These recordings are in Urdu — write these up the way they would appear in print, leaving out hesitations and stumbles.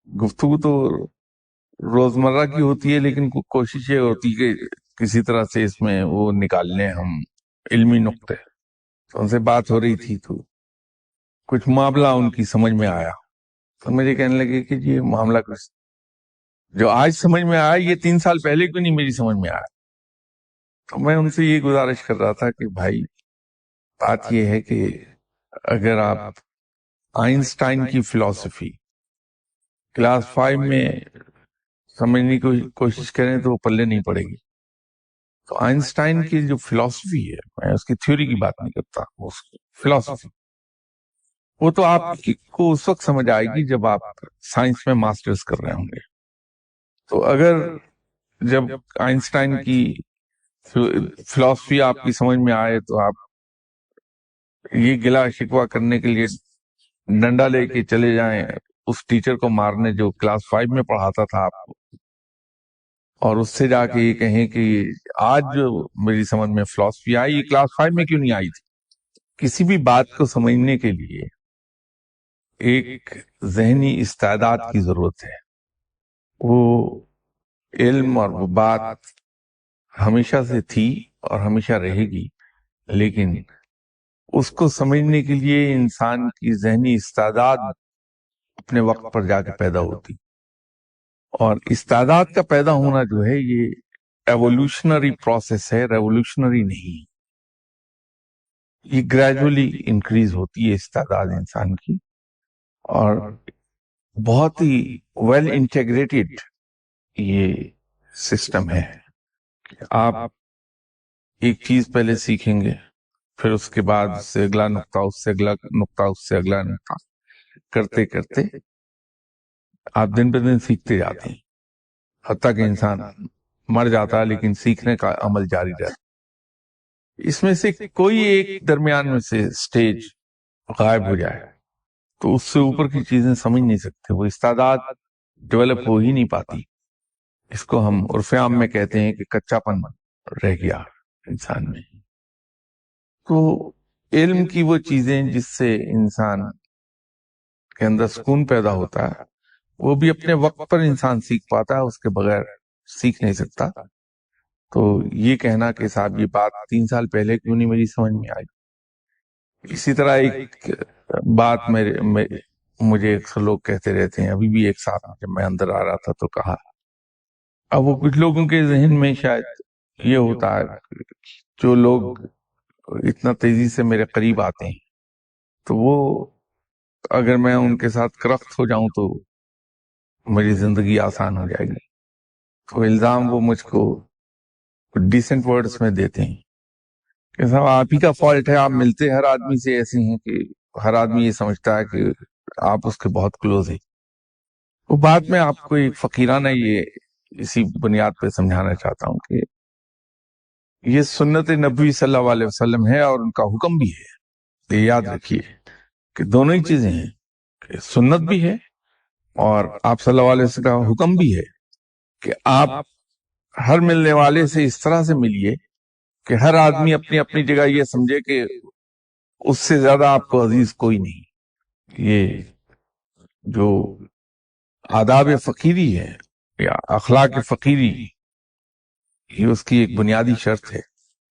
گفتگو تو روزمرہ کی ہوتی ہے، لیکن کوشش یہ ہوتی ہے کہ کسی طرح سے اس میں وہ نکال لیں ہم علمی نقطے. تو ان سے بات ہو رہی تھی تو کچھ معاملہ ان کی سمجھ میں آیا، تو مجھے کہنے لگے کہ یہ معاملہ کچھ جو آج سمجھ میں آیا یہ 3 سال پہلے کیوں نہیں میری سمجھ میں آیا. تو میں ان سے یہ گزارش کر رہا تھا کہ بھائی بات یہ ہے کہ اگر آپ آئنسٹائن کی فلسفی کلاس 5 میں سمجھنے کی کوشش کریں تو وہ پلے نہیں پڑے گی. تو آئنسٹائن کی جو فلسفی ہے، میں اس کی تھیوری کی بات نہیں کرتا، اس کی فلسفی وہ تو آپ کو اس وقت سمجھ آئے گی جب آپ سائنس میں ماسٹرز کر رہے ہوں گے. تو اگر جب آئنسٹائن کی فلسفی آپ کی سمجھ میں آئے تو آپ یہ گلا شکوہ کرنے کے لیے ڈنڈا لے کے چلے جائیں اس ٹیچر کو مارنے جو کلاس 5 میں پڑھاتا تھا آپ کو، اور اس سے جا کے یہ کہیں کہ آج جو میری سمجھ میں فلسفی آئی یہ کلاس 5 میں کیوں نہیں آئی تھی. کسی بھی بات کو سمجھنے کے لیے ایک ذہنی استعداد کی ضرورت ہے. وہ علم اور وہ بات ہمیشہ سے تھی اور ہمیشہ رہے گی، لیکن اس کو سمجھنے کے لیے انسان کی ذہنی استعداد اپنے وقت پر جا کے پیدا ہوتی. اور استعداد کا پیدا ہونا جو ہے یہ ایوولوشنری پروسیس ہے، ریولوشنری نہیں. یہ گریجولی انکریز ہوتی ہے استعداد انسان کی، اور بہت ہی ویل انٹیگریٹڈ یہ سسٹم ہے. آپ ایک چیز پہلے سیکھیں گے، پھر اس کے بعد اس سے اگلا نقطہ، اس سے اگلا نقطہ، اس سے اگلا نقطہ کرتے کرتے آپ دن بہ دن سیکھتے جاتے ہیں، حتیٰ کہ انسان مر جاتا ہے لیکن سیکھنے کا عمل جاری رہتا. اس میں سے کوئی ایک درمیان میں سے سٹیج غائب ہو جائے تو اس سے اوپر کی چیزیں سمجھ نہیں سکتے، وہ استعداد ڈیولپ ہو ہی نہیں پاتی. اس کو ہم عرف عام میں کہتے ہیں کہ کچا پن رہ گیا انسان میں. تو علم کی وہ چیزیں جس سے انسان کے اندر سکون پیدا ہوتا ہے وہ بھی اپنے وقت پر انسان سیکھ پاتا ہے، اس کے بغیر سیکھ نہیں سکتا. تو یہ کہنا کہ صاحب یہ بات 3 سال پہلے کیوں نہیں میری سمجھ میں آئی. اسی طرح ایک بات مجھے اکثر لوگ کہتے رہتے ہیں، ابھی بھی ایک ساتھ جب میں اندر آ رہا تھا تو کہا، اب وہ کچھ لوگوں کے ذہن میں شاید یہ ہوتا ہے جو لوگ اتنا تیزی سے میرے قریب آتے ہیں تو وہ اگر میں ان کے ساتھ کرخت ہو جاؤں تو میری زندگی آسان ہو جائے گی. تو الزام وہ مجھ کو ڈیسنٹ ورڈز میں دیتے ہیں کہ صاحب آپ ہی کا فالٹ ہے، آپ ملتے ہر آدمی سے ایسے ہیں کہ ہر آدمی یہ سمجھتا ہے کہ آپ اس کے بہت کلوز ہیں. وہ بات میں آپ کو ایک فقیرانہ یہ اسی بنیاد پہ سمجھانا چاہتا ہوں کہ یہ سنت نبوی صلی اللہ علیہ وسلم ہے اور ان کا حکم بھی ہے. یہ یاد رکھیے کہ دونوں ہی چیزیں ہیں، کہ سنت بھی ہے اور آپ صلی اللہ علیہ وسلم کا حکم بھی ہے کہ آپ ہر ملنے والے سے اس طرح سے ملیے کہ ہر آدمی اپنی اپنی جگہ یہ سمجھے کہ اس سے زیادہ آپ کو عزیز کوئی نہیں. یہ جو آداب فقیری ہے یا اخلاق فقیری، یہ اس کی ایک بنیادی شرط ہے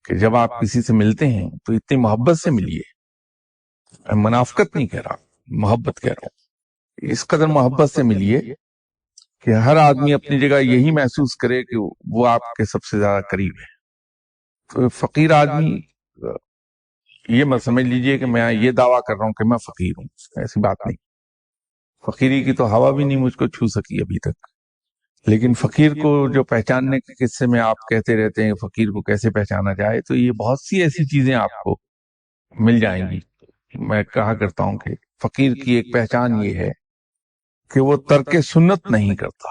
کہ جب آپ کسی سے ملتے ہیں تو اتنی محبت سے ملیے. میں منافقت نہیں کہہ رہا، محبت کہہ رہا ہوں. اس قدر محبت سے ملیے کہ ہر آدمی اپنی جگہ یہی محسوس کرے کہ وہ آپ کے سب سے زیادہ قریب ہے. تو فقیر آدمی یہ مت سمجھ لیجئے کہ میں یہ دعویٰ کر رہا ہوں کہ میں فقیر ہوں، ایسی بات نہیں. فقیری کی تو ہوا بھی نہیں مجھ کو چھو سکی ابھی تک. لیکن فقیر کو جو پہچاننے کے قصے میں آپ کہتے رہتے ہیں فقیر کو کیسے پہچانا جائے، تو یہ بہت سی ایسی چیزیں آپ کو مل جائیں گی. میں کہا کرتا ہوں کہ فقیر کی ایک پہچان یہ ہے کہ وہ ترک سنت نہیں کرتا.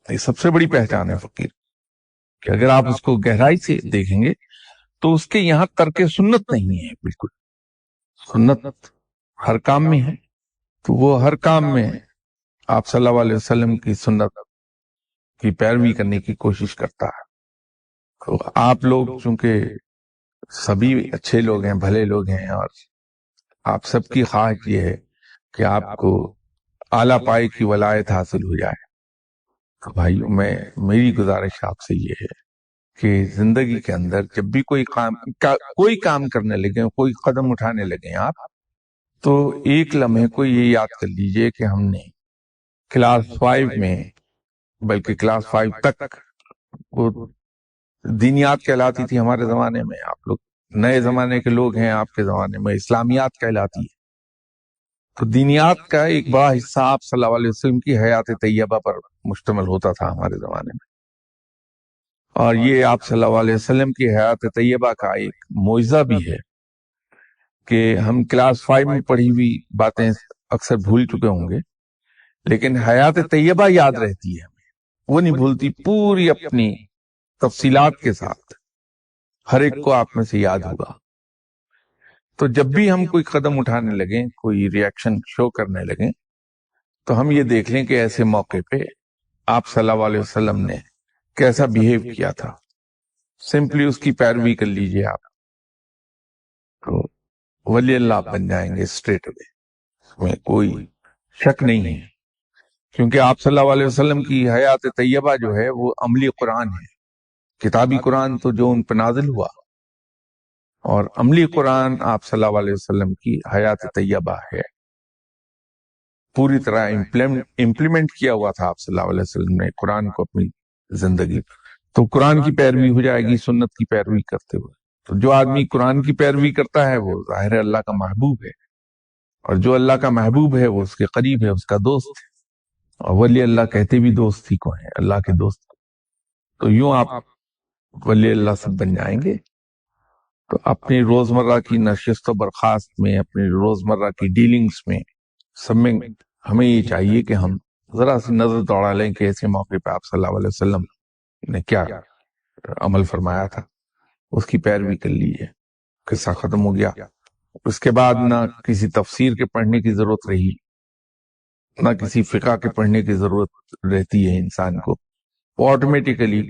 یہ سب سے بڑی پہچان ہے فقیر کہ اگر آپ اس کو گہرائی سے دیکھیں گے تو اس کے یہاں ترک سنت نہیں ہے. بالکل سنت ہر کام میں ہے، تو وہ ہر کام میں آپ صلی اللہ علیہ وسلم کی سنت کی پیروی کرنے کی کوشش کرتا ہے. تو آپ لوگ چونکہ سبھی اچھے لوگ ہیں، بھلے لوگ ہیں، اور آپ سب کی خواہش یہ ہے کہ آپ کو اعلیٰ پائے کی ولایت حاصل ہو جائے۔ تو بھائیو، میری گزارش آپ سے یہ ہے کہ زندگی کے اندر جب بھی کوئی کام کرنے لگے، کوئی قدم اٹھانے لگے آپ، تو ایک لمحے کو یہ یاد کر لیجئے کہ ہم نے کلاس 5 میں، بلکہ کلاس 5 تک وہ دینیات کہلاتی تھی ہمارے زمانے میں، آپ لوگ نئے زمانے کے لوگ ہیں، آپ کے زمانے میں اسلامیات کہلاتی ہے۔ تو دینیات کا ایک بڑا حصہ آپ صلی اللہ علیہ وسلم کی حیات طیبہ پر مشتمل ہوتا تھا ہمارے زمانے میں، اور یہ آپ صلی اللہ علیہ وسلم کی حیات طیبہ کا ایک معجزہ بھی ہے کہ ہم کلاس 5 میں پڑھی ہوئی باتیں اکثر بھول چکے ہوں گے، لیکن حیات طیبہ یاد رہتی ہے ہمیں، وہ نہیں بھولتی، پوری اپنی تفصیلات کے ساتھ ہر ایک کو آپ میں سے یاد ہوگا۔ تو جب بھی ہم کوئی قدم اٹھانے لگیں، کوئی ریاکشن شو کرنے لگیں، تو ہم یہ دیکھ لیں کہ ایسے موقع پہ آپ صلی اللہ علیہ وسلم نے کیسا بیہیو کیا تھا، سمپلی اس کی پیروی کر لیجئے آپ، تو ولی اللہ بن جائیں گے اسٹریٹ اوے، اس میں کوئی شک نہیں ہے، کیونکہ آپ صلی اللہ علیہ وسلم کی حیات طیبہ جو ہے وہ عملی قرآن ہے۔ کتابی قرآن تو جو ان پہ نازل ہوا، اور عملی قرآن آپ صلی اللہ علیہ وسلم کی حیات طیبہ ہے، پوری طرح امپلیمنٹ کیا ہوا تھا آپ صلی اللہ علیہ وسلم نے قرآن کو اپنی زندگی، تو قرآن کی پیروی ہو جائے گی سنت کی پیروی کرتے ہوئے۔ تو جو آدمی قرآن کی پیروی کرتا ہے وہ ظاہر ہے اللہ کا محبوب ہے، اور جو اللہ کا محبوب ہے وہ اس کے قریب ہے، اس کا دوست ہے، اور ولی اللہ کہتے بھی دوست ہی کو ہیں، اللہ کے دوست۔ تو یوں آپ ولی اللہ سے بن جائیں گے۔ تو اپنی روزمرہ کی نشست و برخاست میں، اپنی روزمرہ کی ڈیلنگز میں، سب میں ہمیں یہ چاہیے کہ ہم ذرا سی نظر دوڑا لیں کہ ایسے موقع پہ آپ صلی اللہ علیہ وسلم نے کیا عمل فرمایا تھا، اس کی پیروی کر لیجیے۔ قصہ ختم ہو گیا۔ اس کے بعد نہ کسی تفسیر کے پڑھنے کی ضرورت رہی، نہ کسی فقہ کے پڑھنے کی ضرورت رہتی ہے انسان کو، وہ آٹومیٹیکلی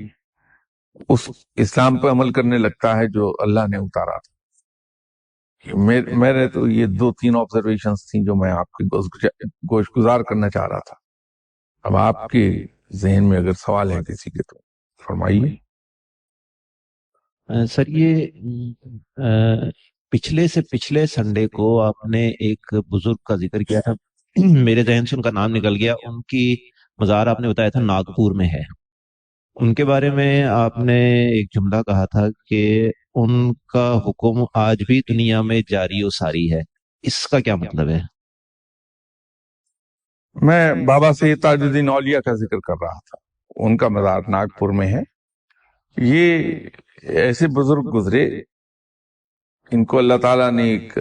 اس اسلام پہ عمل کرنے لگتا ہے جو اللہ نے اتارا تھا۔ میرے تو یہ 2-3 آبزرویشنز تھیں جو میں آپ کی گوش گزار کرنا چاہ رہا تھا۔ اب آپ کے ذہن میں اگر سوال ہے کسی کے تو فرمائیے۔ سر، یہ پچھلے سنڈے کو آپ نے ایک بزرگ کا ذکر کیا تھا، میرے ذہن سے ان کا نام نکل گیا، ان کی مزار آپ نے بتایا تھا ناگپور میں ہے۔ ان کے بارے میں آپ نے ایک جملہ کہا تھا کہ ان کا حکم آج بھی دنیا میں جاری و ساری ہے، اس کا کیا مطلب ہے؟ میں بابا سید تاج الدین اولیاء کا ذکر کر رہا تھا، ان کا مزار ناگپور میں ہے۔ یہ ایسے بزرگ گزرے، ان کو اللہ تعالیٰ نے ایک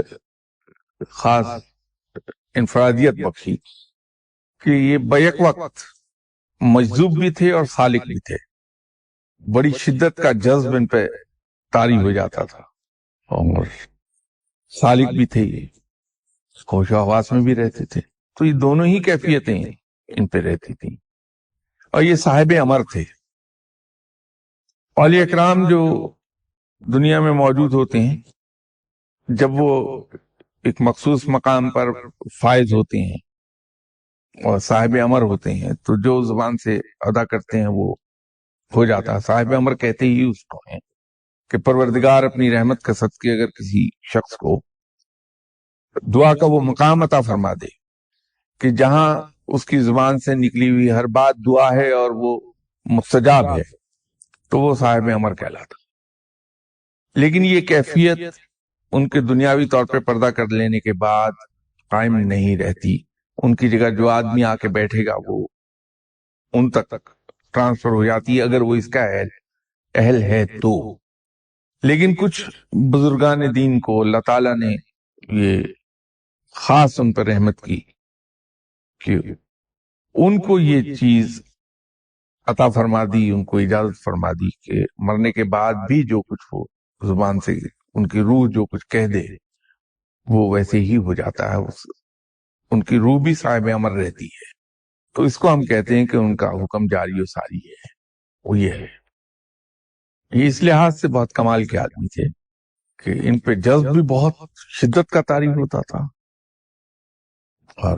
خاص انفرادیت بخشی کہ یہ بیک وقت مجذوب بھی تھے اور سالک بھی تھے۔ بڑی شدت کا جذب ان پہ طاری ہو جاتا تھا، اور سالک بھی تھے، یہ ہوش و حواس میں بھی رہتے تھے۔ تو یہ دونوں ہی کیفیتیں ان پہ رہتی تھیں، اور یہ صاحب امر تھے۔ اولیاء اکرام جو دنیا میں موجود ہوتے ہیں، جب وہ ایک مخصوص مقام پر فائز ہوتے ہیں اور صاحب امر ہوتے ہیں، تو جو زبان سے ادا کرتے ہیں وہ ہو جاتا ہے۔ صاحب امر کہتے ہی اس کو ہیں کہ پروردگار اپنی رحمت کا صدقے اگر کسی شخص کو دعا کا وہ مقام عطا فرما دے کہ جہاں اس کی زبان سے نکلی ہوئی ہر بات دعا ہے اور وہ مستجاب ہے، تو وہ صاحب امر کہلاتا۔ لیکن یہ کیفیت ان کے دنیاوی طور پہ پردہ کر لینے کے بعد قائم نہیں رہتی۔ ان کی جگہ جو آدمی آ کے بیٹھے گا وہ ان تک ٹرانسفر ہو جاتی ہے، اگر وہ اس کا اہل ہے تو۔ لیکن کچھ بزرگان دین کو اللہ تعالیٰ نے یہ خاص ان پر رحمت کی کہ ان کو یہ چیز عطا فرما دی، ان کو اجازت فرما دی کہ مرنے کے بعد بھی جو کچھ وہ زبان سے ان کی روح جو کچھ کہہ دے وہ ویسے ہی ہو جاتا ہے، ان کی روح بھی صاحب امر رہتی ہے۔ تو اس کو ہم کہتے ہیں کہ ان کا حکم جاری و ساری ہے، وہ یہ ہے۔ یہ اس لحاظ سے بہت کمال کے آدمی تھے کہ ان پہ جذب بھی بہت شدت کا طاری ہوتا تھا، اور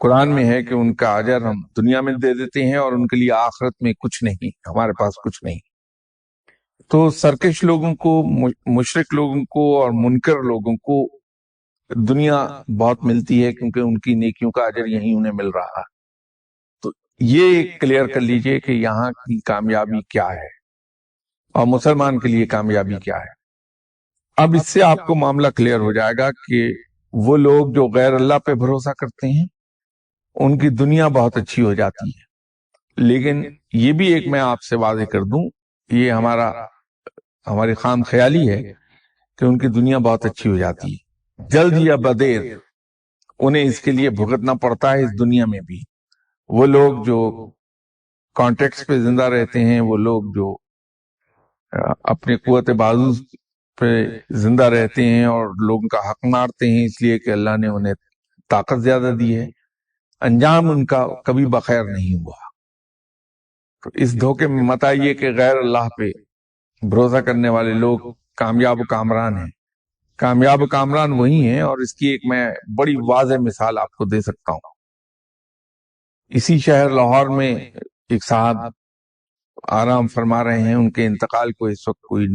قرآن میں ہے کہ ان کا اجر ہم دنیا میں دے دیتے ہیں اور ان کے لیے آخرت میں کچھ نہیں، ہمارے پاس کچھ نہیں۔ تو سرکش لوگوں کو، مشرک لوگوں کو اور منکر لوگوں کو دنیا بہت ملتی ہے، کیونکہ ان کی نیکیوں کا اجر یہیں انہیں مل رہا ہے۔ تو یہ کلیئر کر لیجئے کہ یہاں کی کامیابی کیا ہے اور مسلمان کے لیے کامیابی کیا ہے۔ اب اس سے آپ کو معاملہ کلیئر ہو جائے گا کہ وہ لوگ جو غیر اللہ پہ بھروسہ کرتے ہیں ان کی دنیا بہت اچھی ہو جاتی ہے، لیکن یہ بھی ایک میں آپ سے واضح کر دوں، یہ ہماری خام خیالی ہے کہ ان کی دنیا بہت اچھی ہو جاتی ہے، جلد یا بدیر انہیں اس کے لیے بھگتنا پڑتا ہے اس دنیا میں بھی۔ وہ لوگ جو کانٹیکٹس پہ زندہ رہتے ہیں، وہ لوگ جو اپنے قوت بازو پہ زندہ رہتے ہیں اور لوگوں کا حق مارتے ہیں اس لیے کہ اللہ نے انہیں طاقت زیادہ دی ہے، انجام ان کا کبھی بخیر نہیں ہوا۔ تو اس دھوکے میں مت آئیے کہ غیر اللہ پہ بھروسہ کرنے والے لوگ کامیاب و کامران ہیں۔ کامیاب و کامران وہی ہیں، اور اس کی ایک میں بڑی واضح مثال آپ کو دے سکتا ہوں۔ اسی شہر لاہور میں ایک صاحب آرام فرما رہے ہیں، ان کے انتقال کو اس وقت کوئی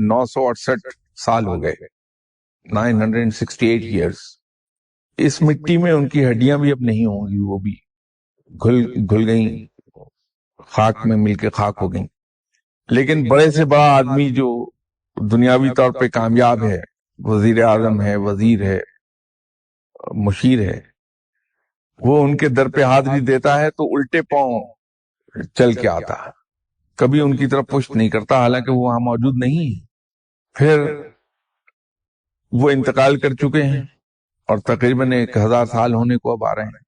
968 سال ہو گئے، 968 ایئرز۔ اس مٹی میں ان کی ہڈیاں بھی اب نہیں ہوں گی، وہ بھی گھل گئیں، خاک میں مل کے خاک ہو گئیں۔ لیکن بڑے سے بڑا آدمی جو دنیاوی طور پہ کامیاب ہے، وزیر اعظم ہے، وزیر ہے، مشیر ہے، وہ ان کے در پہ حاضری دیتا ہے تو الٹے پاؤں چل کے آتا ہے، کبھی ان کی طرف پشت نہیں کرتا، حالانکہ وہ وہاں موجود نہیں ہے۔ پھر وہ انتقال کر چکے ہیں اور تقریباً 1000 سال ہونے کو اب آ رہے ہیں۔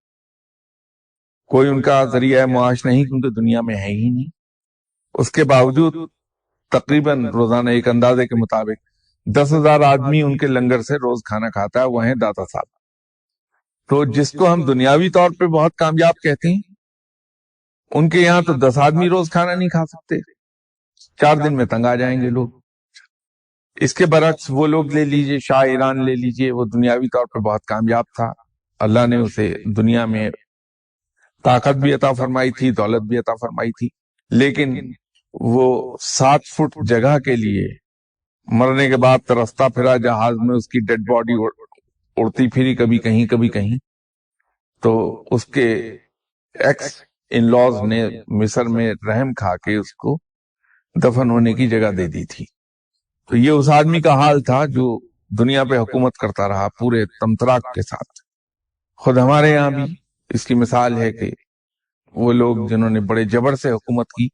کوئی ان کا ذریعہ معاش نہیں، کیونکہ دنیا میں ہے ہی نہیں۔ اس کے باوجود تقریباً روزانہ ایک اندازے کے مطابق 10,000 آدمی ان کے لنگر سے روز کھانا کھاتا ہے، وہ ہیں داتا صاحب۔ تو جس کو ہم دنیاوی طور پہ بہت کامیاب کہتے ہیں، ان کے یہاں تو 10 آدمی روز کھانا نہیں کھا سکتے، 4 دن میں تنگ آ جائیں گے لوگ۔ اس کے برعکس وہ لوگ لے لیجئے، شاہ ایران لے لیجئے، وہ دنیاوی طور پہ بہت کامیاب تھا، اللہ نے اسے دنیا میں طاقت بھی عطا فرمائی تھی، دولت بھی عطا فرمائی تھی، لیکن وہ 7 فٹ جگہ کے لیے مرنے کے بعد ترستا پھرا جہاز میں، اس کی ڈیڈ باڈی اڑتی پھری کبھی کہیں کبھی کہیں۔ تو اس کے ایکس ان لاز نے مصر میں رحم کھا کے اس کو دفن ہونے کی جگہ دے دی تھی۔ تو یہ اس آدمی کا حال تھا جو دنیا پہ حکومت کرتا رہا پورے تمطراق کے ساتھ۔ خود ہمارے یہاں بھی اس کی مثال ہے کہ وہ لوگ جنہوں نے بڑے جبر سے حکومت کی،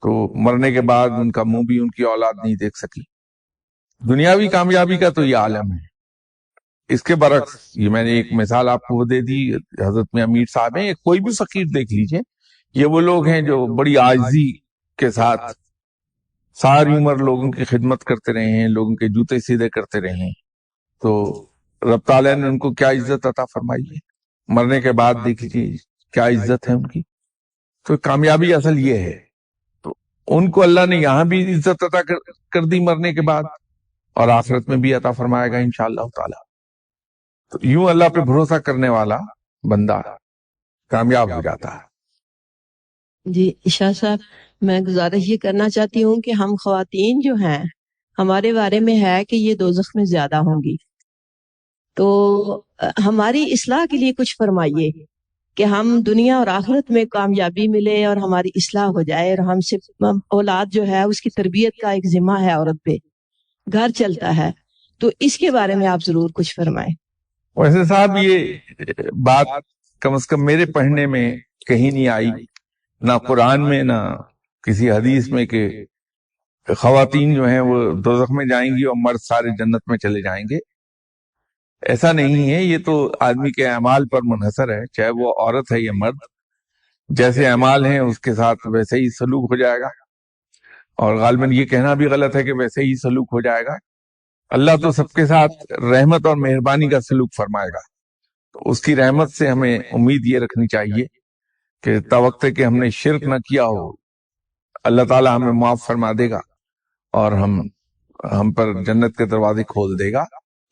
تو مرنے کے بعد ان کا منہ بھی ان کی اولاد نہیں دیکھ سکی۔ دنیاوی کامیابی کا تو یہ عالم ہے۔ اس کے برعکس یہ میں نے ایک مثال آپ کو دے دی، حضرت میں امیر صاحب ہیں، کوئی بھی فقیر دیکھ لیجئے، یہ وہ لوگ ہیں جو بڑی عاجزی کے ساتھ ساری عمر لوگوں کی خدمت کرتے رہے ہیں، لوگوں کے جوتے سیدھے کرتے رہے ہیں، تو رب تعالیٰ نے ان کو کیا عزت عطا فرمائی ہے۔ مرنے کے بعد دیکھ لیجیے کیا عزت ہے ان کی۔ تو کامیابی اصل یہ ہے، تو ان کو اللہ نے یہاں بھی عزت عطا کر دی مرنے کے بعد، اور آخرت میں بھی عطا فرمائے گا انشاءاللہ تعالی۔ تو یوں اللہ پہ بھروسہ کرنے والا بندہ کامیاب ہو جاتا ہے۔ جی شاہ صاحب، میں گزارش یہ کرنا چاہتی ہوں کہ ہم خواتین جو ہیں، ہمارے بارے میں ہے کہ یہ دوزخ میں زیادہ ہوں گی، تو ہماری اصلاح کے لیے کچھ فرمائیے کہ ہم دنیا اور آخرت میں کامیابی ملے اور ہماری اصلاح ہو جائے، اور ہم سے اولاد جو ہے اس کی تربیت کا ایک ذمہ ہے عورت پہ، گھر چلتا ہے، تو اس کے بارے میں آپ ضرور کچھ فرمائیں۔ ویسے صاحب یہ بات کم از کم میرے پڑھنے میں کہیں نہیں آئی، نہ قرآن میں نہ کسی حدیث میں، کہ خواتین جو ہیں وہ دوزخ میں جائیں گی اور مرد سارے جنت میں چلے جائیں گے۔ ایسا نہیں ہے، یہ تو آدمی کے اعمال پر منحصر ہے، چاہے وہ عورت ہے یا مرد، جیسے اعمال ہیں اس کے ساتھ ویسے ہی سلوک ہو جائے گا، اور غالباً یہ کہنا بھی غلط ہے کہ ویسے ہی سلوک ہو جائے گا۔ اللہ تو سب کے ساتھ رحمت اور مہربانی کا سلوک فرمائے گا، تو اس کی رحمت سے ہمیں امید یہ رکھنی چاہیے کہ توقع کہ ہم نے شرک نہ کیا ہو، اللہ تعالیٰ ہمیں معاف فرما دے گا اور ہم پر جنت کے دروازے کھول دے گا۔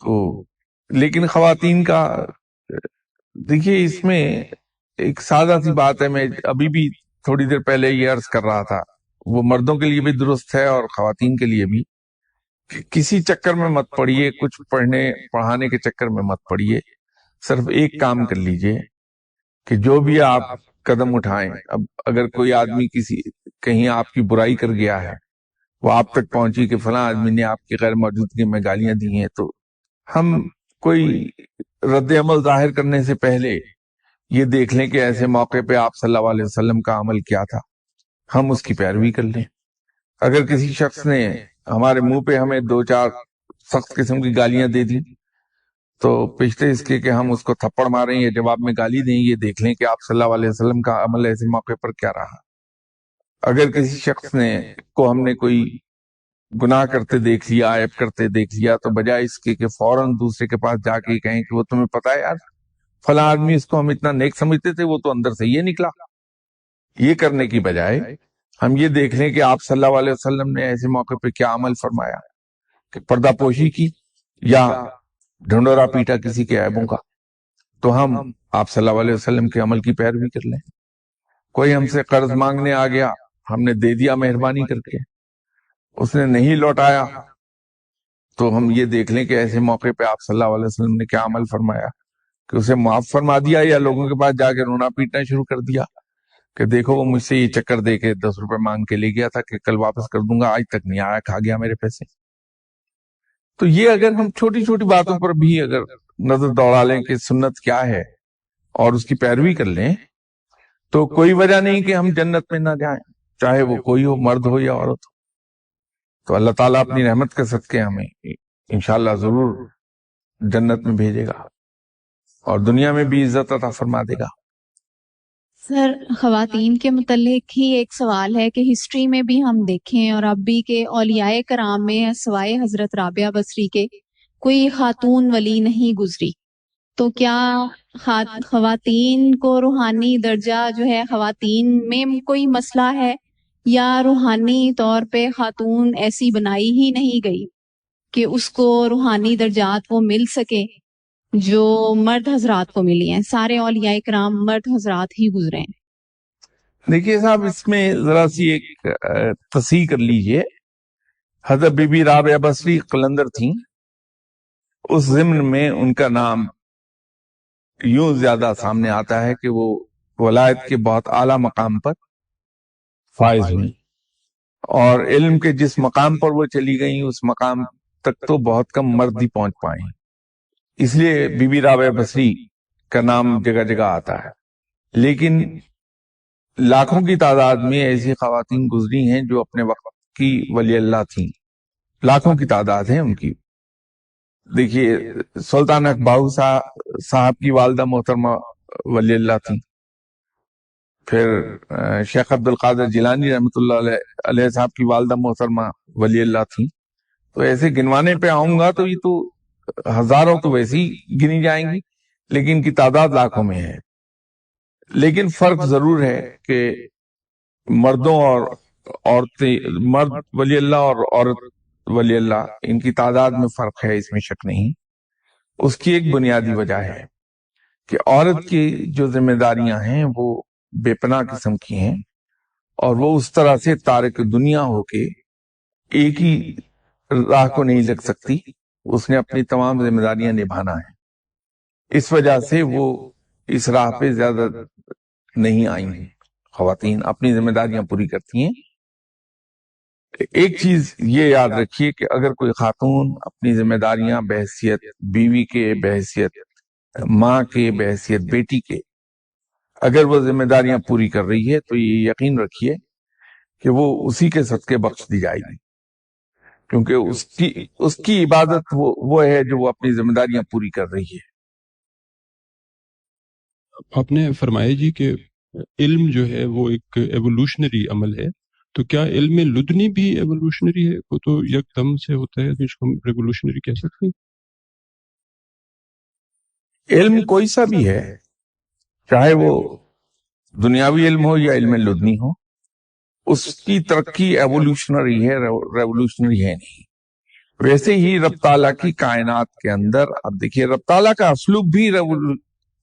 تو لیکن خواتین کا دیکھیے اس میں ایک سادہ سی بات ہے، میں ابھی بھی تھوڑی دیر پہلے یہ عرض کر رہا تھا، وہ مردوں کے لیے بھی درست ہے اور خواتین کے لیے بھی، کہ کسی چکر میں مت پڑیے، کچھ پڑھانے کے چکر میں مت پڑیے، صرف ایک کام کر لیجئے کہ جو بھی آپ قدم اٹھائیں، اب اگر کوئی آدمی کہیں آپ کی برائی کر گیا ہے، وہ آپ تک پہنچی کہ فلاں آدمی نے آپ کی غیر موجودگی میں گالیاں دی ہیں، تو ہم کوئی رد عمل ظاہر کرنے سے پہلے یہ دیکھ لیں کہ ایسے موقع پہ آپ صلی اللہ علیہ وسلم کا عمل کیا تھا، ہم اس کی پیروی کر لیں۔ اگر کسی شخص نے ہمارے منہ پہ ہمیں 2-4 سخت قسم کی گالیاں دے دی، تو پیشتے اس کے کہ ہم اس کو تھپڑ ماریں یا جواب میں گالی دیں، یہ دیکھ لیں کہ آپ صلی اللہ علیہ وسلم کا عمل ایسے موقع پر کیا رہا۔ اگر کسی شخص کو ہم نے کوئی گناہ کرتے دیکھ لیا، عیب کرتے دیکھ لیا، تو بجائے اس کے کہ فوراً دوسرے کے پاس جا کے کہیں کہ وہ تمہیں پتہ ہے یار فلاں آدمی، اس کو ہم اتنا نیک سمجھتے تھے، وہ تو اندر سے یہ نکلا، یہ کرنے کی بجائے ہم یہ دیکھ لیں کہ آپ صلی اللہ علیہ وسلم نے ایسے موقع پہ کیا عمل فرمایا، کہ پردہ پوشی کی یا ڈھنڈورا پیٹا کسی کے عیبوں کا، تو ہم آپ صلی اللہ علیہ وسلم کے عمل کی پیروی کر لیں۔ کوئی ہم سے قرض مانگنے آ گیا، ہم نے دے دیا مہربانی کر کے، اس نے نہیں لوٹایا، تو ہم یہ دیکھ لیں کہ ایسے موقع پہ آپ صلی اللہ علیہ وسلم نے کیا عمل فرمایا، کہ اسے معاف فرما دیا یا لوگوں کے پاس جا کے رونا پیٹنا شروع کر دیا کہ دیکھو وہ مجھ سے یہ چکر دے کے 10 روپے مانگ کے لے گیا تھا کہ کل واپس کر دوں گا، آج تک نہیں آیا، کھا گیا میرے پیسے۔ تو یہ اگر ہم چھوٹی چھوٹی باتوں پر بھی اگر نظر دوڑا لیں کہ سنت کیا ہے اور اس کی پیروی کر لیں، تو کوئی وجہ نہیں کہ ہم جنت میں نہ جائیں، چاہے وہ کوئی ہو، مرد ہو یا عورت ہو۔ تو اللہ تعالیٰ اپنی رحمت کے صدقے ہمیں انشاءاللہ ضرور جنت میں بھیجے گا اور دنیا میں بھی عزت عطا فرما دے گا۔ سر، خواتین کے متعلق ہی ایک سوال ہے کہ ہسٹری میں بھی ہم دیکھیں اور اب بھی کہ اولیاء کرام میں سوائے حضرت رابعہ بصری کے کوئی خاتون ولی نہیں گزری، تو کیا خواتین کو روحانی درجہ جو ہے خواتین میں کوئی مسئلہ ہے، یا روحانی طور پہ خاتون ایسی بنائی ہی نہیں گئی کہ اس کو روحانی درجات وہ مل سکے جو مرد حضرات کو ملی ہیں؟ سارے اولیاء کرام مرد حضرات ہی گزرے ہیں۔ دیکھیے صاحب، اس میں ذرا سی ایک تصحیح کر لیجئے۔ حضرت بی بی رابعہ بصری قلندر تھیں، اس ضمن میں ان کا نام یوں زیادہ سامنے آتا ہے کہ وہ ولایت کے بہت اعلیٰ مقام پر فائز ہوئی، اور علم کے جس مقام پر وہ چلی گئیں اس مقام تک تو بہت کم مرد ہی پہنچ پائے ہیں، اس لیے بی بی رابعہ بصری کا نام جگہ جگہ آتا ہے۔ لیکن لاکھوں کی تعداد میں ایسی خواتین گزری ہیں جو اپنے وقت کی ولی اللہ تھیں، لاکھوں کی تعداد ہے ان کی۔ دیکھیے سلطان اکباہو صاحب کی والدہ محترمہ ولی اللہ تھیں، پھر شیخ عبد القادر جیلانی رحمۃ اللہ علیہ صاحب کی والدہ محترمہ ولی اللہ تھیں۔ تو ایسے گنوانے پہ آؤں گا تو یہ تو ہزاروں تو ویسے ہی گنی جائیں گی، لیکن ان کی تعداد لاکھوں میں ہے۔ لیکن فرق ضرور ہے کہ مردوں اور عورتیں، مرد ولی اللہ اور عورت ولی اللہ، ان کی تعداد میں فرق ہے، اس میں شک نہیں۔ اس کی ایک بنیادی وجہ ہے کہ عورت کی جو ذمہ داریاں ہیں وہ بے پناہ قسم کی ہیں، اور وہ اس طرح سے تارک دنیا ہو کے ایک ہی راہ کو نہیں لگ سکتی، اس نے اپنی تمام ذمہ داریاں نبھانا ہے۔ اس وجہ سے وہ اس راہ پہ زیادہ نہیں آئی ہیں۔ خواتین اپنی ذمہ داریاں پوری کرتی ہیں۔ ایک چیز یہ یاد رکھیے کہ اگر کوئی خاتون اپنی ذمہ داریاں بحیثیت بیوی کے، بحیثیت ماں کے، بحیثیت بیٹی کے، اگر وہ ذمہ داریاں پوری کر رہی ہے تو یہ یقین رکھیے کہ وہ اسی کے صدقے بخش دی جائے گی، کیونکہ اس کی عبادت وہ ہے جو وہ اپنی ذمہ داریاں پوری کر رہی ہے۔ آپ نے فرمایا جی کہ علم جو ہے وہ ایک ایوولوشنری عمل ہے، تو کیا علم لدنی بھی ایوولوشنری ہے؟ وہ تو یک دم سے ہوتا ہے، جس کو ہم ریوولوشنری کہہ سکتے ہیں۔ علم کوئی سا بھی ہے، چاہے وہ دنیاوی علم ہو یا علم لدنی ہو، اس کی ترقی ایوولوشنری ہے، ریوولوشنری ہے نہیں۔ ویسے ہی رب تعالیٰ کی کائنات کے اندر، اب دیکھیے رب تعالیٰ کا اسلوب بھی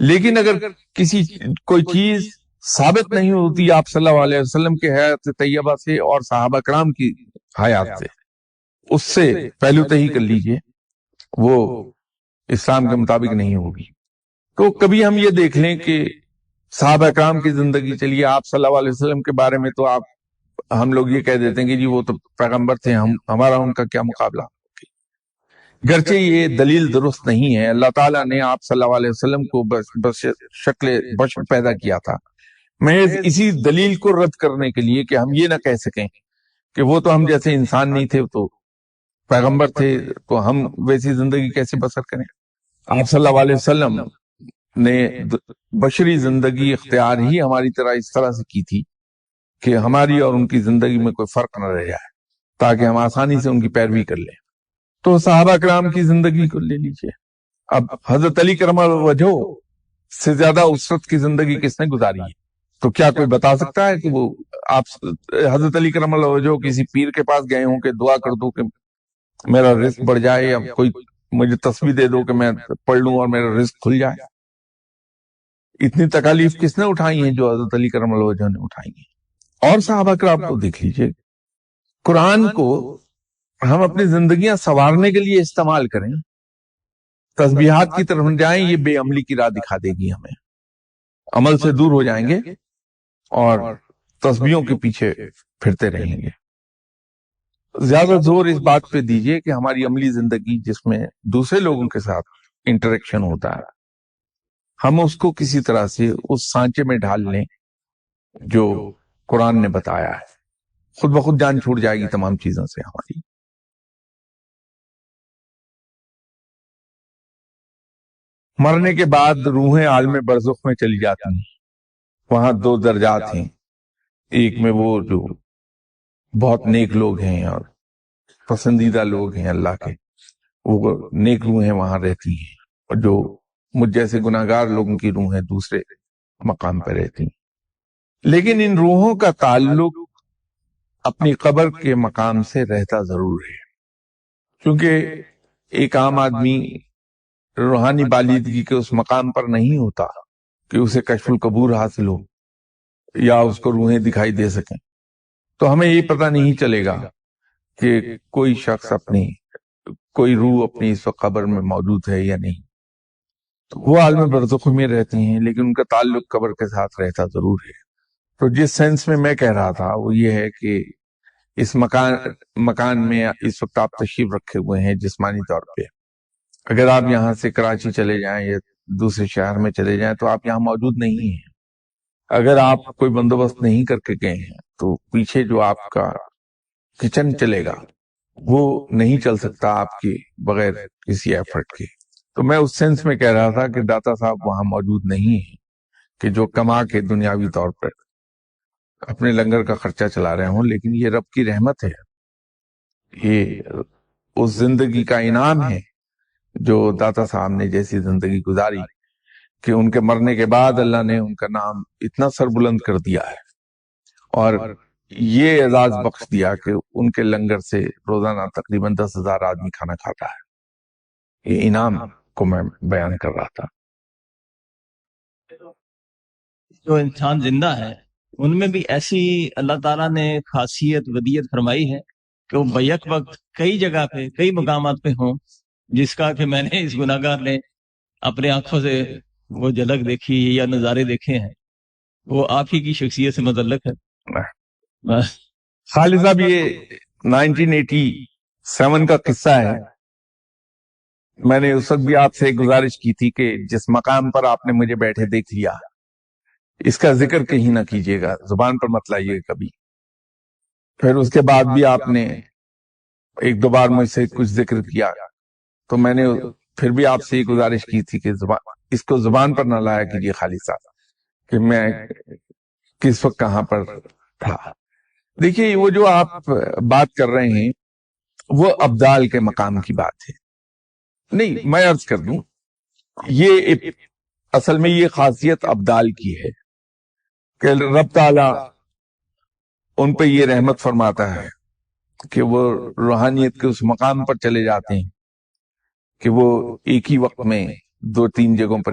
لیکن اگر کسی کوئی چیز ثابت نہیں ہوتی آپ صلی اللہ علیہ وسلم کے حیات طیبہ سے اور صحابہ کرام کی حیات سے، اس سے پہلو تہی کر لیجئے، وہ اسلام کے مطابق نہیں ہوگی۔ تو کبھی ہم یہ دیکھ لیں کہ صحابہ کرام کی زندگی، چلیے آپ صلی اللہ علیہ وسلم کے بارے میں تو ہم لوگ یہ کہہ دیتے ہیں کہ جی وہ تو پیغمبر تھے، ہمارا ان کا کیا مقابلہ، گرچہ یہ دلیل درست نہیں ہے۔ اللہ تعالیٰ نے آپ صلی اللہ علیہ وسلم کو بس شکل بشر پیدا کیا تھا، محض اسی دلیل کو رد کرنے کے لیے کہ ہم یہ نہ کہہ سکیں کہ وہ تو ہم جیسے انسان نہیں تھے، تو پیغمبر تھے، تو ہم ویسی زندگی کیسے بسر کریں۔ آپ صلی اللہ علیہ وسلم نے بشری زندگی اختیار ہی ہماری طرح اس طرح سے کی تھی کہ ہماری اور ان کی زندگی میں کوئی فرق نہ رہ جائے، تاکہ ہم آسانی سے ان کی پیروی کر لیں۔ تو صحابہ کرام کی زندگی کو لے لیجئے، اب حضرت علی کرم اللہ وجہہ سے زیادہ اسرت کی زندگی کس نے گزاری ہے؟ تو کیا کوئی بتا سکتا ہے کہ وہ آپ حضرت علی کرم اللہ وجہہ کسی پیر کے پاس گئے ہوں کہ دعا کر دو کہ میرا رزق بڑھ جائے، یا کوئی مجھے تسبیح دے دو کہ میں پڑھ لوں اور میرا رزق کھل جائے؟ اتنی تکالیف کس نے اٹھائی ہیں جو حضرت علی کرم اللہ وجہہ نے اٹھائی ہیں۔ اور صحابہ کرام کو دیکھ لیجئے، قرآن کو ہم اپنی زندگیاں سنوارنے کے لیے استعمال کریں، تسبیحات کی طرف جائیں، یہ بے عملی کی راہ دکھا دے گی ہمیں، عمل سے دور ہو جائیں گے اور تسبیحوں کے پیچھے پھرتے رہیں گے۔ زیادہ زور اس بات پہ دیجئے کہ ہماری عملی زندگی جس میں دوسرے لوگوں کے ساتھ انٹریکشن ہوتا ہے، ہم اس کو کسی طرح سے اس سانچے میں ڈھال لیں جو قرآن نے بتایا ہے، خود بخود جان چھوٹ جائے گی تمام چیزوں سے ہماری۔ مرنے کے بعد روحیں عالم برزخ میں چلی جاتی ہیں، وہاں دو درجات ہیں، ایک میں وہ جو بہت نیک لوگ ہیں اور پسندیدہ لوگ ہیں اللہ کے، وہ نیک روحیں وہاں رہتی ہیں، اور جو مجھ جیسے گناہگار لوگوں کی روحیں دوسرے مقام پہ رہتی ہیں۔ لیکن ان روحوں کا تعلق اپنی قبر کے مقام سے رہتا ضرور ہے، کیونکہ ایک عام آدمی روحانی بالیدگی کے اس مقام پر نہیں ہوتا کہ اسے کشف القبور حاصل ہو یا اس کو روحیں دکھائی دے سکیں، تو ہمیں یہ پتہ نہیں چلے گا کہ کوئی شخص کوئی روح اپنی اس وقت قبر میں موجود ہے یا نہیں۔ تو وہ عالم برزخ میں رہتے ہیں، لیکن ان کا تعلق قبر کے ساتھ رہتا ضرور ہے۔ تو جس سینس میں میں کہہ رہا تھا وہ یہ ہے کہ اس مکان میں اس وقت آپ تشریف رکھے ہوئے ہیں جسمانی طور پہ، اگر آپ یہاں سے کراچی چلے جائیں یا دوسرے شہر میں چلے جائیں تو آپ یہاں موجود نہیں ہیں۔ اگر آپ کوئی بندوبست نہیں کر کے گئے ہیں تو پیچھے جو آپ کا کچن چلے گا وہ نہیں چل سکتا آپ کے بغیر کسی ایفرٹ کے۔ تو میں اس سینس میں کہہ رہا تھا کہ داتا صاحب وہاں موجود نہیں ہیں کہ جو کما کے دنیاوی طور پر اپنے لنگر کا خرچہ چلا رہے ہوں، لیکن یہ رب کی رحمت ہے، یہ اس زندگی کا انعام ہے جو داتا صاحب نے جیسی زندگی گزاری کہ ان کے مرنے کے بعد اللہ نے ان کا نام اتنا سر بلند کر دیا ہے اور یہ اعزاز بخش دیا کہ ان کے لنگر سے روزانہ تقریباً 10,000 آدمی کھانا کھاتا ہے۔ یہ انعام کو میں بیان کر رہا تھا۔ جو انسان زندہ ہے ان میں بھی ایسی اللہ تعالیٰ نے خاصیت ودیت فرمائی ہے کہ وہ بیک وقت کئی جگہ پہ کئی مقامات پہ ہوں، جس کا کہ میں نے اس گناہگار نے اپنے آنکھوں سے وہ جھلک دیکھی یا نظارے دیکھے ہیں، وہ آپ ہی کی شخصیت سے متعلق ہے۔ بس خالد صاحب، یہ 1987 کا قصہ ہے۔ میں نے اس وقت بھی آپ سے گزارش کی تھی کہ جس مقام پر آپ نے مجھے بیٹھے دیکھ لیا اس کا ذکر کہیں نہ کیجیے گا، زبان پر مت لائیے گا کبھی۔ پھر اس کے بعد بھی آپ نے ایک دو بار مجھ سے کچھ ذکر کیا، تو میں نے پھر بھی آپ سے یہ گزارش کی تھی کہ اس کو زبان پر نہ لایا کیجیے خالد صاحب کہ میں کس وقت کہاں پر تھا۔ دیکھیے، وہ جو آپ بات کر رہے ہیں وہ ابدال کے مقام کی بات ہے۔ نہیں، میں عرض کر دوں، یہ اصل میں یہ خاصیت ابدال کی ہے کہ رب تعالیٰ ان پہ یہ رحمت فرماتا ہے کہ وہ روحانیت کے اس مقام پر چلے جاتے ہیں کہ وہ ایک ہی وقت میں 2-3 جگہوں پر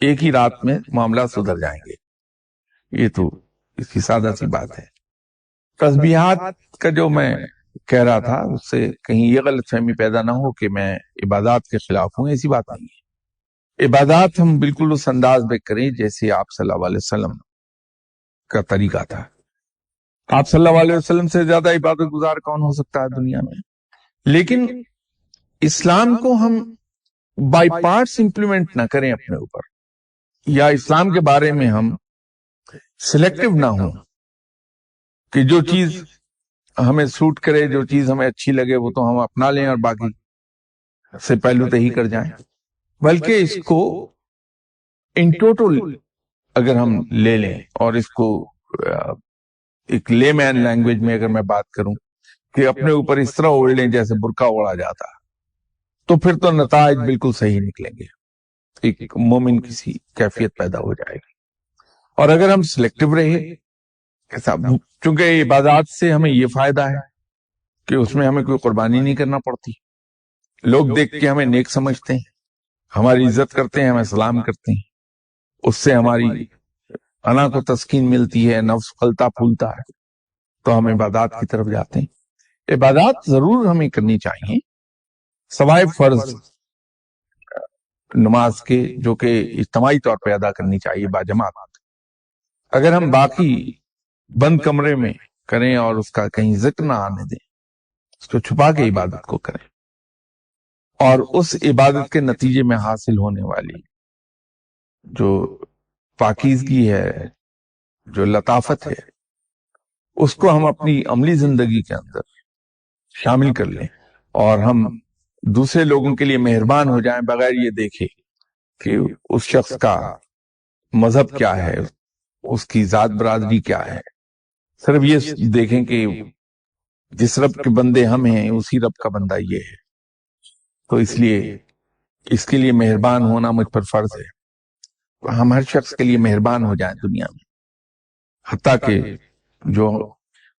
ایک ہی رات میں معاملات سدھر جائیں گے. یہ تو اس کی سادہ سی بات ہے. تسبیحات کا جو میں کہہ رہا تھا اس سے کہیں یہ غلط فہمی پیدا نہ ہو کہ میں عبادات کے خلاف ہوں، ایسی بات نہیں ہے. عبادات ہم بالکل اس انداز میں کریں جیسے آپ صلی اللہ علیہ وسلم کا طریقہ تھا. آپ صلی اللہ علیہ وسلم سے زیادہ عبادت گزار کون ہو سکتا ہے دنیا میں؟ لیکن اسلام کو ہم بائی پارٹس امپلیمنٹ نہ کریں اپنے اوپر، یا اسلام کے بارے میں ہم سلیکٹو نہ ہوں کہ جو چیز ہمیں سوٹ کرے، جو چیز ہمیں اچھی لگے وہ تو ہم اپنا لیں اور باقی سے پہلو تہی کر جائیں. بلکہ اس کو ان ٹوٹل اگر ہم لے لیں اور اس کو ایک لے مین لینگویج میں اگر میں بات کروں کہ اپنے اوپر اس طرح اوڑھ لیں جیسے برقع اوڑھا جاتا، تو پھر تو نتائج بالکل صحیح نکلیں گے، ایک مومن کسی کیفیت پیدا ہو جائے گی. اور اگر ہم سلیکٹو رہے، چونکہ عبادات سے ہمیں یہ فائدہ ہے کہ اس میں ہمیں کوئی قربانی نہیں کرنا پڑتی، لوگ دیکھ کے ہمیں نیک سمجھتے ہیں، ہماری عزت کرتے ہیں، ہمیں سلام کرتے ہیں، اس سے ہماری انا کو تسکین ملتی ہے، نفس پھلتا پھولتا ہے، تو ہم عبادات کی طرف جاتے ہیں. عبادات ضرور ہمیں کرنی چاہیے سوائے فرض نماز کے، جو کہ اجتماعی طور پہ ادا کرنی چاہیے باجماعت. اگر ہم باقی بند کمرے میں کریں اور اس کا کہیں ذکر نہ آنے دیں، اس کو چھپا کے عبادت کو کریں، اور اس عبادت کے نتیجے میں حاصل ہونے والی جو پاکیزگی ہے، جو لطافت ہے، اس کو ہم اپنی عملی زندگی کے اندر شامل کر لیں، اور ہم دوسرے لوگوں کے لیے مہربان ہو جائیں بغیر یہ دیکھے کہ اس شخص کا مذہب کیا ہے، اس کی ذات برادری کیا ہے. صرف یہ دیکھیں کہ جس رب کے بندے ہم ہیں اسی رب کا بندہ یہ ہے، تو اس لیے اس کے لیے مہربان ہونا مجھ پر فرض ہے. ہم ہر شخص کے لیے مہربان ہو جائیں دنیا میں، حتیٰ کہ جو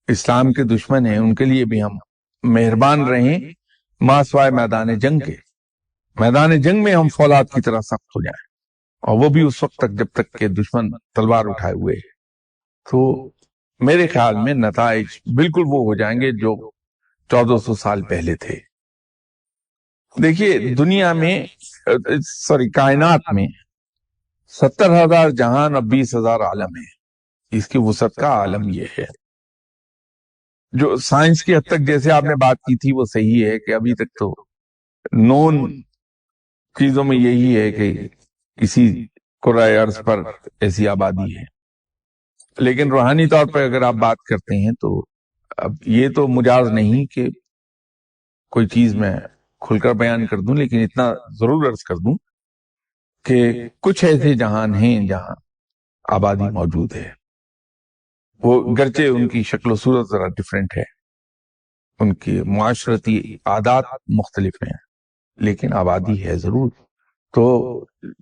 اسلام کے دشمن ہیں ان کے لیے بھی ہم مہربان رہیں، ما سوائے میدان جنگ کے. میدان جنگ میں ہم فولاد کی طرح سخت ہو جائیں، اور وہ بھی اس وقت تک جب تک کہ دشمن تلوار اٹھائے ہوئے ہے. تو میرے خیال میں نتائج بالکل وہ ہو جائیں گے جو 1400 سال پہلے تھے. دیکھیے دنیا میں کائنات میں 70,000 جہان اور 20,000 عالم ہے. اس کی وسعت کا عالم یہ ہے. جو سائنس کی حد تک جیسے آپ نے بات کی تھی وہ صحیح ہے کہ ابھی تک تو نون چیزوں میں یہی ہے کہ کسی کرۂ ارض پر ایسی آبادی ہے. لیکن روحانی طور پر اگر آپ بات کرتے ہیں تو اب یہ تو مجاز نہیں کہ کوئی چیز میں کھل کر بیان کر دوں، لیکن اتنا ضرور عرض کر دوں کہ کچھ ایسے جہان ہیں جہاں آبادی موجود ہے. وہ گرچہ ان کی شکل و صورت ذرا ڈیفرنٹ ہے، ان کی معاشرتی عادات مختلف ہیں، لیکن آبادی ہے ضرور. تو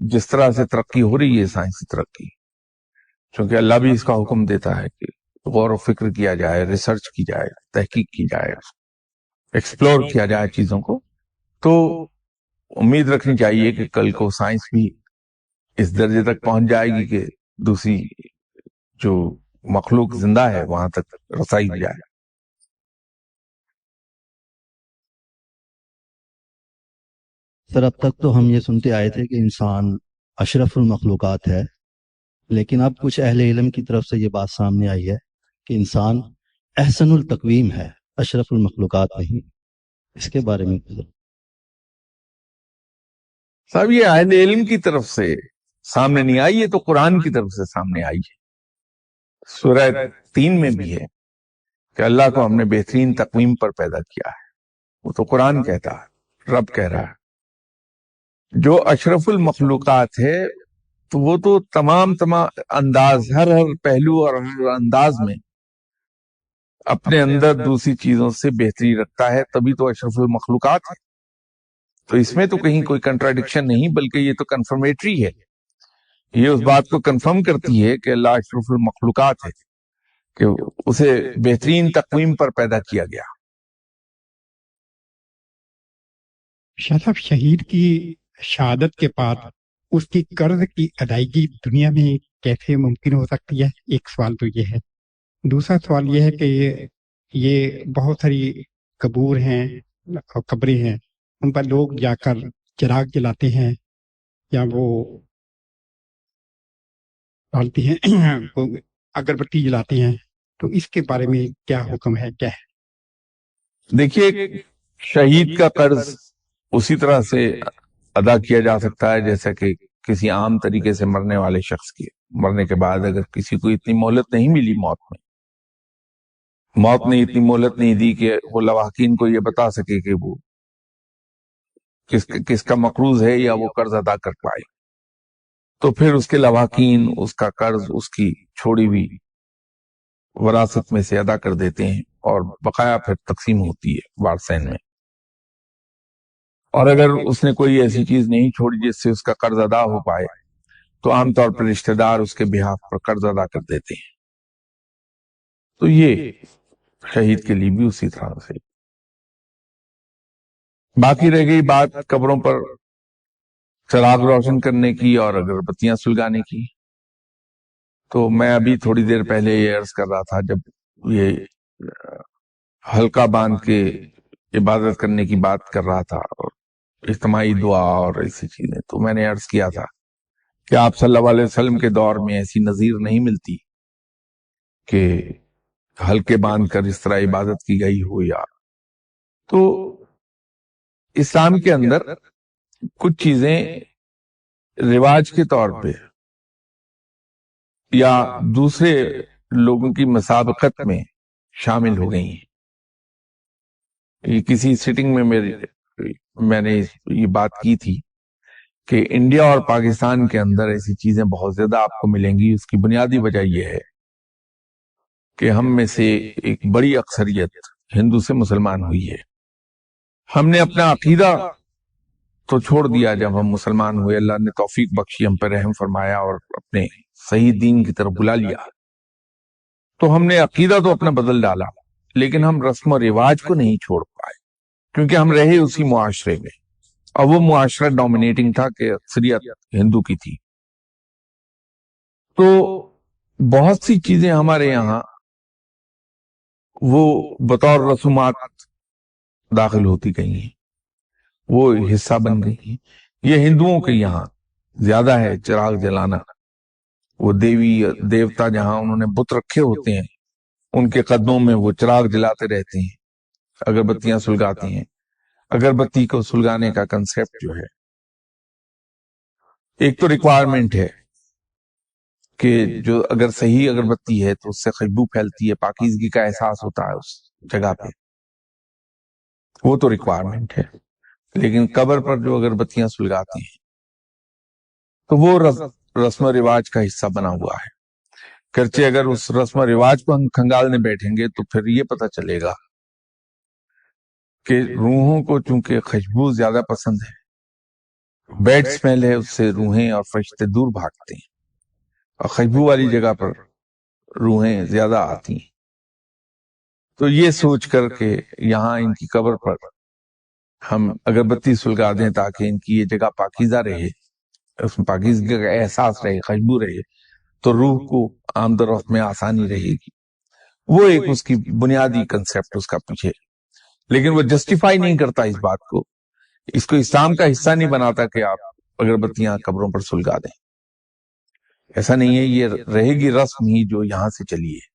جس طرح سے ترقی ہو رہی ہے سائنسی ترقی، چونکہ اللہ بھی اس کا حکم دیتا ہے کہ غور و فکر کیا جائے، ریسرچ کی جائے، تحقیق کی جائے، ایکسپلور کیا جائے چیزوں کو، تو امید رکھنی چاہیے کہ کل کو سائنس بھی اس درجے تک پہنچ جائے گی کہ دوسری جو مخلوق زندہ ہے وہاں تک رسائی ہو جائے. سر اب تک تو ہم یہ سنتے آئے تھے کہ انسان اشرف المخلوقات ہے، لیکن اب کچھ اہل علم کی طرف سے یہ بات سامنے آئی ہے کہ انسان احسن التقویم ہے، اشرف المخلوقات نہیں. اس کے بارے میں صاحب یہ اہل علم کی طرف سے سامنے نہیں آئی، یہ تو قرآن کی طرف سے سامنے آئی ہے. سورہ 3 میں بھی ہے کہ اللہ کو ہم نے بہترین تقویم پر پیدا کیا ہے. وہ تو قرآن کہتا ہے، رب کہہ رہا ہے. جو اشرف المخلوقات ہے تو وہ تو تمام انداز، ہر پہلو اور ہر انداز میں اپنے اندر دوسری چیزوں سے بہتری رکھتا ہے، تبھی تو اشرف المخلوقات ہے. تو اس میں تو کہیں کوئی کنٹراڈکشن نہیں، بلکہ یہ تو کنفرمیٹری ہے. یہ اس بات کو کنفرم کرتی ہے کہ اللہ اشرف المخلوقات ہے، کہ اسے بہترین تقویم پر پیدا کیا گیا. شاہ صاحب، شہید کی شہادت کے بعد اس کی قرض کی ادائیگی دنیا میں کیسے ممکن ہو سکتی ہے؟ ایک سوال تو یہ ہے. دوسرا سوال یہ ہے کہ یہ بہت ساری قبور ہیں اور قبریں ہیں، ان پر لوگ جا کر چراغ جلاتے ہیں یا وہ ڈالتے ہیں وہ اگربتی جلاتے ہیں، تو اس کے بارے میں کیا حکم ہے، کیا ہے؟ دیکھیے، شہید کا قرض اسی طرح سے ادا کیا جا سکتا ہے جیسا کہ کسی عام طریقے سے مرنے والے شخص کے مرنے کے بعد اگر کسی کو اتنی مہلت نہیں ملی، موت نے اتنی مہلت نہیں دی کہ وہ لواحقین کو یہ بتا سکے کہ وہ کس کا مقروض ہے یا وہ قرض ادا کر پائے، تو پھر اس کے لواحقین اس کا قرض اس کی چھوڑی ہوئی وراثت میں سے ادا کر دیتے ہیں اور بقایا پھر تقسیم ہوتی ہے وارثین میں. اور اگر اس نے کوئی ایسی چیز نہیں چھوڑی جس سے اس کا قرض ادا ہو پائے تو عام طور پر رشتہ دار اس کے بہاف پر قرض ادا کر دیتے ہیں. تو یہ شہید کے لیے بھی اسی طرح سے. باقی رہ گئی بات قبروں پر چراغ روشن کرنے کی اور اگربتیاں سلگانے کی، تو میں ابھی تھوڑی دیر پہلے یہ عرض کر رہا تھا، جب یہ حلقہ باندھ کے عبادت کرنے کی بات کر رہا تھا اور اجتماعی دعا اور ایسی چیزیں، تو میں نے عرض کیا تھا کہ آپ صلی اللہ علیہ وسلم کے دور میں ایسی نظیر نہیں ملتی کہ حلقے باندھ کر اس طرح عبادت کی گئی ہو. یا تو اسلام کے اندر کچھ چیزیں رواج کے طور پہ یا دوسرے لوگوں کی مسابقت میں شامل ہو گئی ہیں. یہ کسی سیٹنگ میں میں نے یہ بات کی تھی کہ انڈیا اور پاکستان کے اندر ایسی چیزیں بہت زیادہ آپ کو ملیں گی. اس کی بنیادی وجہ یہ ہے کہ ہم میں سے ایک بڑی اکثریت ہندو سے مسلمان ہوئی ہے. ہم نے اپنا عقیدہ تو چھوڑ دیا جب ہم مسلمان ہوئے، اللہ نے توفیق بخشی، ہم پر رحم فرمایا اور اپنے صحیح دین کی طرف بلا لیا، تو ہم نے عقیدہ تو اپنا بدل ڈالا، لیکن ہم رسم و رواج کو نہیں چھوڑ پائے کیونکہ ہم رہے اسی معاشرے میں، اور وہ معاشرہ ڈومینیٹنگ تھا کہ اکثریت ہندو کی تھی. تو بہت سی چیزیں ہمارے یہاں وہ بطور رسومات داخل ہوتی گئی ہیں، وہ حصہ بن گئی ہیں. یہ ہندوؤں کے یہاں زیادہ ہے چراغ جلانا. وہ دیوی دیوتا جہاں انہوں نے بت رکھے ہوتے ہیں ان کے قدموں میں وہ چراغ جلاتے رہتے ہیں، اگربتیاں سلگاتے ہیں. اگربتی کو سلگانے کا کنسیپٹ جو ہے، ایک تو ریکوائرمنٹ ہے کہ جو اگر صحیح اگربتی ہے تو اس سے خوشبو پھیلتی ہے، پاکیزگی کا احساس ہوتا ہے اس جگہ پہ، وہ تو ریکوائرمنٹ ہے. لیکن قبر پر جو اگربتیاں سلگاتے ہیں تو وہ رسم و رواج کا حصہ بنا ہوا ہے. گرچہ اگر اس رسم و رواج کو ہم کھنگالنے بیٹھیں گے تو پھر یہ پتہ چلے گا کہ روحوں کو چونکہ خوشبو زیادہ پسند ہے، بیڈ سمیل ہے، اس سے روحیں اور فرشتے دور بھاگتے ہیں، اور خوشبو والی جگہ پر روحیں زیادہ آتی ہیں. تو یہ سوچ کر کہ یہاں ان کی قبر پر ہم اگربتی سلگا دیں تاکہ ان کی یہ جگہ پاکیزہ رہے، اس میں پاکیزگی کا احساس رہے، خوشبو رہے، تو روح کو آمد و رفت میں آسانی رہے گی. وہ ایک اس کی بنیادی کنسیپٹ اس کا پیچھے، لیکن وہ جسٹیفائی نہیں کرتا اس بات کو، اس کو اسلام کا حصہ نہیں بناتا کہ آپ اگربتیاں قبروں پر سلگا دیں. ایسا نہیں ہے، یہ رہے گی رسم ہی جو یہاں سے چلی ہے.